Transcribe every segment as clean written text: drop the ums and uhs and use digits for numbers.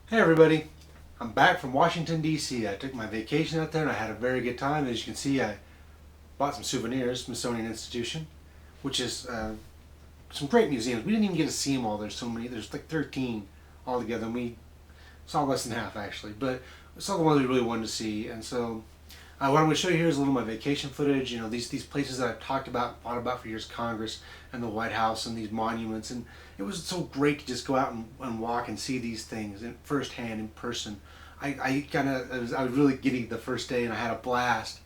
Hey everybody, I'm back from Washington DC. I took my vacation out there and I had a very good time. As you can see, I bought some souvenirs, Smithsonian Institution, which is some great museums. We didn't even get to see them all. There's so many. There's like 13 altogether, and we saw less than half actually. But we saw the ones we really wanted to see. And so what I'm going to show you here is a little of my vacation footage. You know, these places that I've talked about, thought about for years, Congress and the White House and these monuments. And it was so great to just go out and walk and see these things in firsthand, in person. I was really giddy the first day, and I had a blast.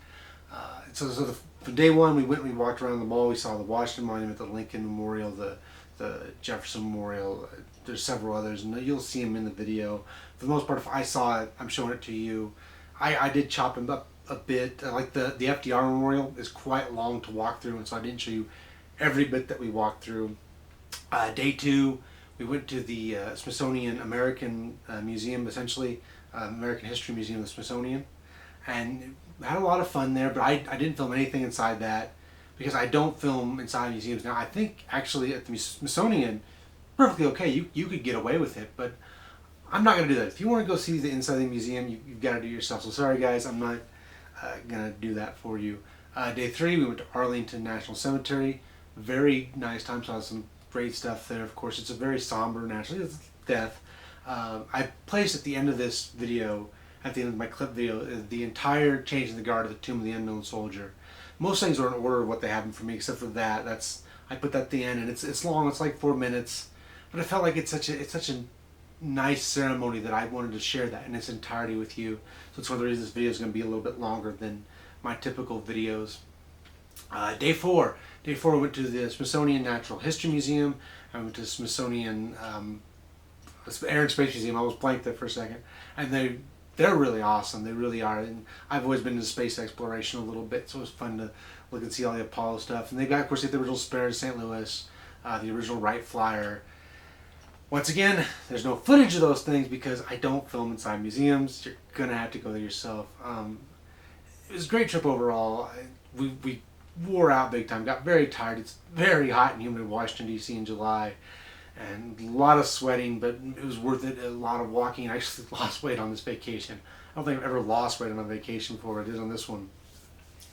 From day one, we walked around the mall. We saw the Washington Monument, the Lincoln Memorial, the Jefferson Memorial. There's several others, and you'll see them in the video. For the most part, if I saw it, I'm showing it to you. I did chop them up a bit. Like the FDR Memorial is quite long to walk through, and so I didn't show you every bit that we walked through. Day two, we went to the Smithsonian American Museum, essentially American History Museum, the Smithsonian, and had a lot of fun there. But I didn't film anything inside that because I don't film inside museums now. I think actually at the Smithsonian, perfectly okay. You could get away with it, but I'm not going to do that. If you want to go see the inside of the museum, you've got to do it yourself. So sorry guys, I'm not going to do that for you. Day three, we went to Arlington National Cemetery. Very nice time. Saw some great stuff there. Of course, it's a very somber national death. I placed at the end of this video, at the end of my clip video, the entire Changing the Guard of the Tomb of the Unknown Soldier. Most things are in order of what they happen for me, except for that. I put that at the end, and it's long. It's like 4 minutes, but I felt like it's such a nice ceremony that I wanted to share that in its entirety with you. So it's one of the reasons this video is going to be a little bit longer than my typical videos. Day four we went to the Smithsonian Natural History Museum. I went to the Smithsonian Air and Space Museum. I was blanked there for a second, and they're really awesome. They really are. And I've always been into space exploration a little bit, so it was fun to look and see all the Apollo stuff. And they got, of course, the original spare to St. Louis, the original Wright Flyer. Once again, there's no footage of those things because I don't film inside museums. You're gonna have to go there yourself. It was a great trip overall. We wore out big time. Got very tired. It's very hot and humid in Washington D.C. in July, and a lot of sweating, but it was worth it. A lot of walking. I actually lost weight on this vacation. I don't think I've ever lost weight on a vacation before. I did on this one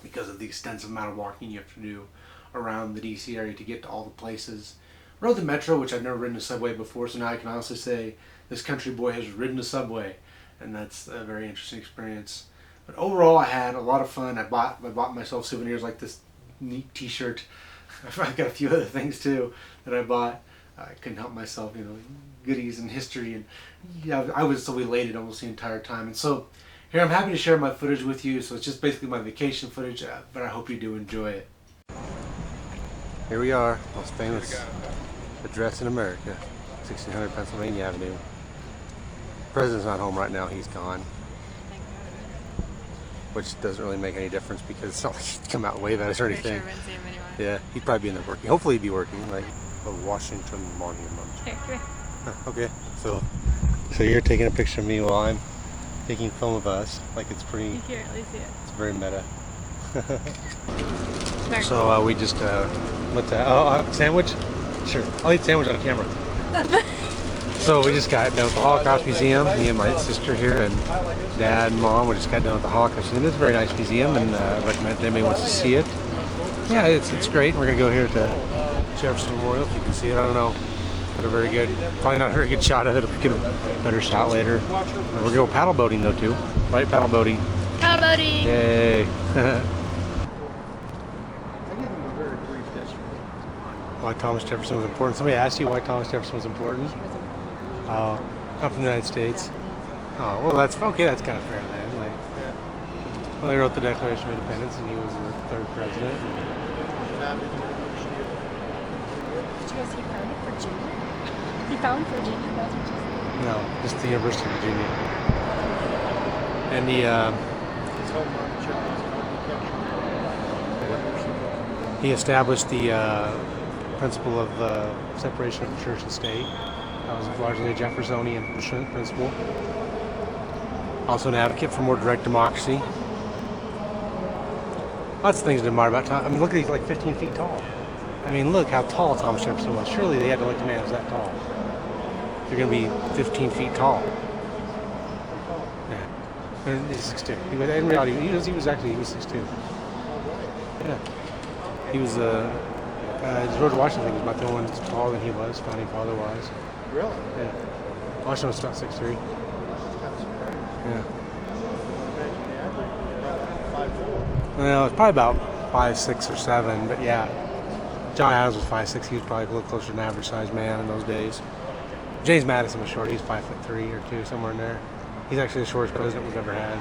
because of the extensive amount of walking you have to do around the D.C. area to get to all the places. Rode the Metro, which I've never ridden a subway before, so now I can honestly say this country boy has ridden a subway, and that's a very interesting experience. But overall, I had a lot of fun. I bought myself souvenirs like this neat T-shirt. I've got a few other things too that I bought. I couldn't help myself, you know, goodies and history, and yeah, I was so elated almost the entire time. And so here I'm happy to share my footage with you. So it's just basically my vacation footage, but I hope you do enjoy it. Here we are, most famous address in America, 1600 Pennsylvania Avenue. The president's not home right now, he's gone. Which doesn't really make any difference because it's not like he'd come out and wave at us or anything. Sure, see him anyway. Yeah, he'd probably be in there working. Hopefully he'd be working, like the Washington Monument. Here. Okay, so you're taking a picture of me while I'm taking film of us. Like it's pretty, Here, at least see it. it's very meta. Very So we just went to sandwich. Sure, I'll eat sandwich on camera. So we just got done with the Holocaust Museum. Me and my sister here, and Dad and Mom. We just got done with the Holocaust Museum. It's a very nice museum, and I recommend if anybody wants to see it. Yeah, it's great. We're gonna go here to Jefferson Memorial. If you can see it, I don't know. But a very good, probably not a very good shot of it. If we get a better shot later. We're gonna go paddle boating though too. Right, paddle boating. Paddle boating! Yay! Why Thomas Jefferson was important. Somebody asked you why Thomas Jefferson was important? I'm from the United States. Oh, well, that's okay. That's kind of fair then. Like, well, he wrote the Declaration of Independence, and he was the third president. Did you guys see Virginia? He found Virginia? That's what you said. No, just the University of Virginia. And he established the principle of separation of church and state. That was largely a Jeffersonian principle. Also an advocate for more direct democracy. Lots of things to admire about Tom. I mean, look at he's like 15 feet tall. I mean, look how tall Thomas Jefferson was. Surely they had to elect a man who's that tall. You're going to be 15 feet tall. He's 6'2". In reality, he was 6'2". Yeah. He was George Washington was about the only one taller than he was, founding father wise. Really? Yeah. Washington was about 6'3". Yeah. Well, it's probably about 5'6" or 7", but yeah. John Adams was 5'6". He was probably a little closer to an average sized man in those days. James Madison was short. He's 5'3" or 2", somewhere in there. He's actually the shortest president we've ever had.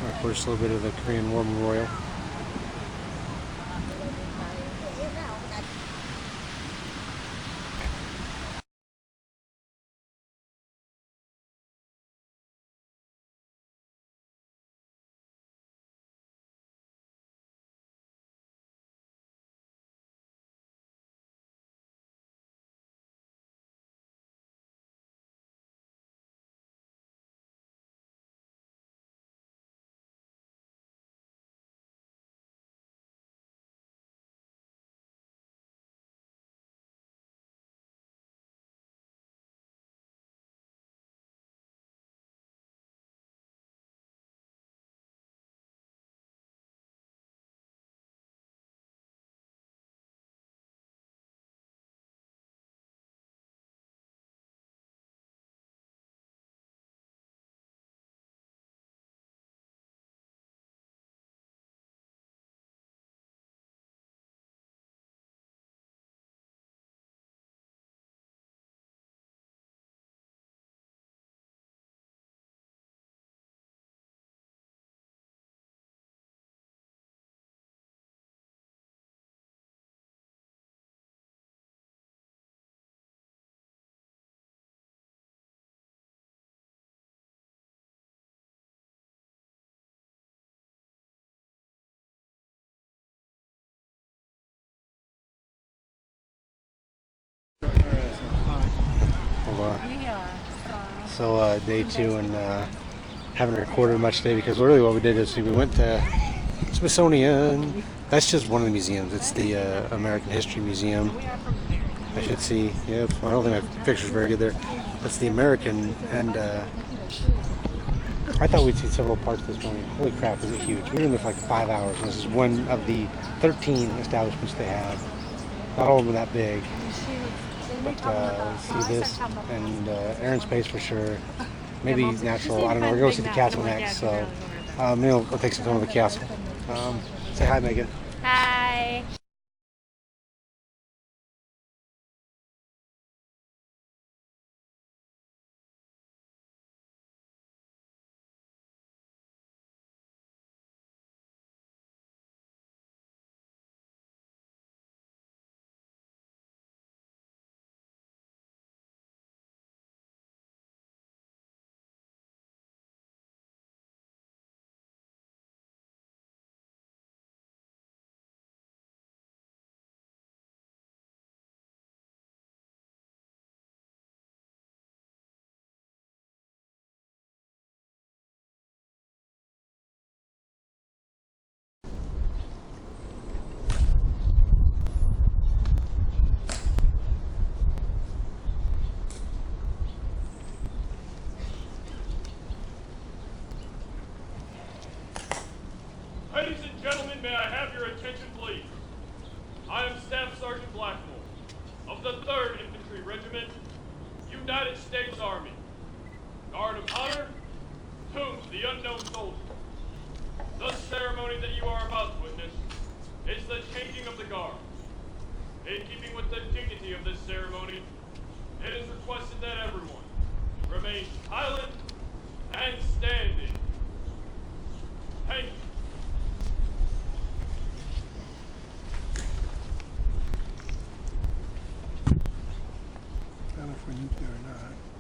Of course, a little bit of the Korean War Memorial. So day 2, and haven't recorded much today because really what we did is we went to Smithsonian. That's just one of the museums. It's the American History Museum. I should see. Yep. I don't think my picture's very good there. That's the American, and I thought we'd see several parts this morning. Holy crap, is it huge. We were in there for like 5 hours. This is one of the 13 establishments they have. Not all of them are that big. But see this, and Air and Space for sure. Maybe natural. I don't know. We're going to see the castle next, so maybe I'll take some time of the castle. Say hi, Megan. Hi. United States Army. Guard of Honor, Tomb of the Unknown Soldier. The ceremony that you are about to witness is the changing of the guard. In keeping with the dignity of this ceremony, it is requested that everyone remain silent and standing. Thank you. I don't know if we're nuclear or not.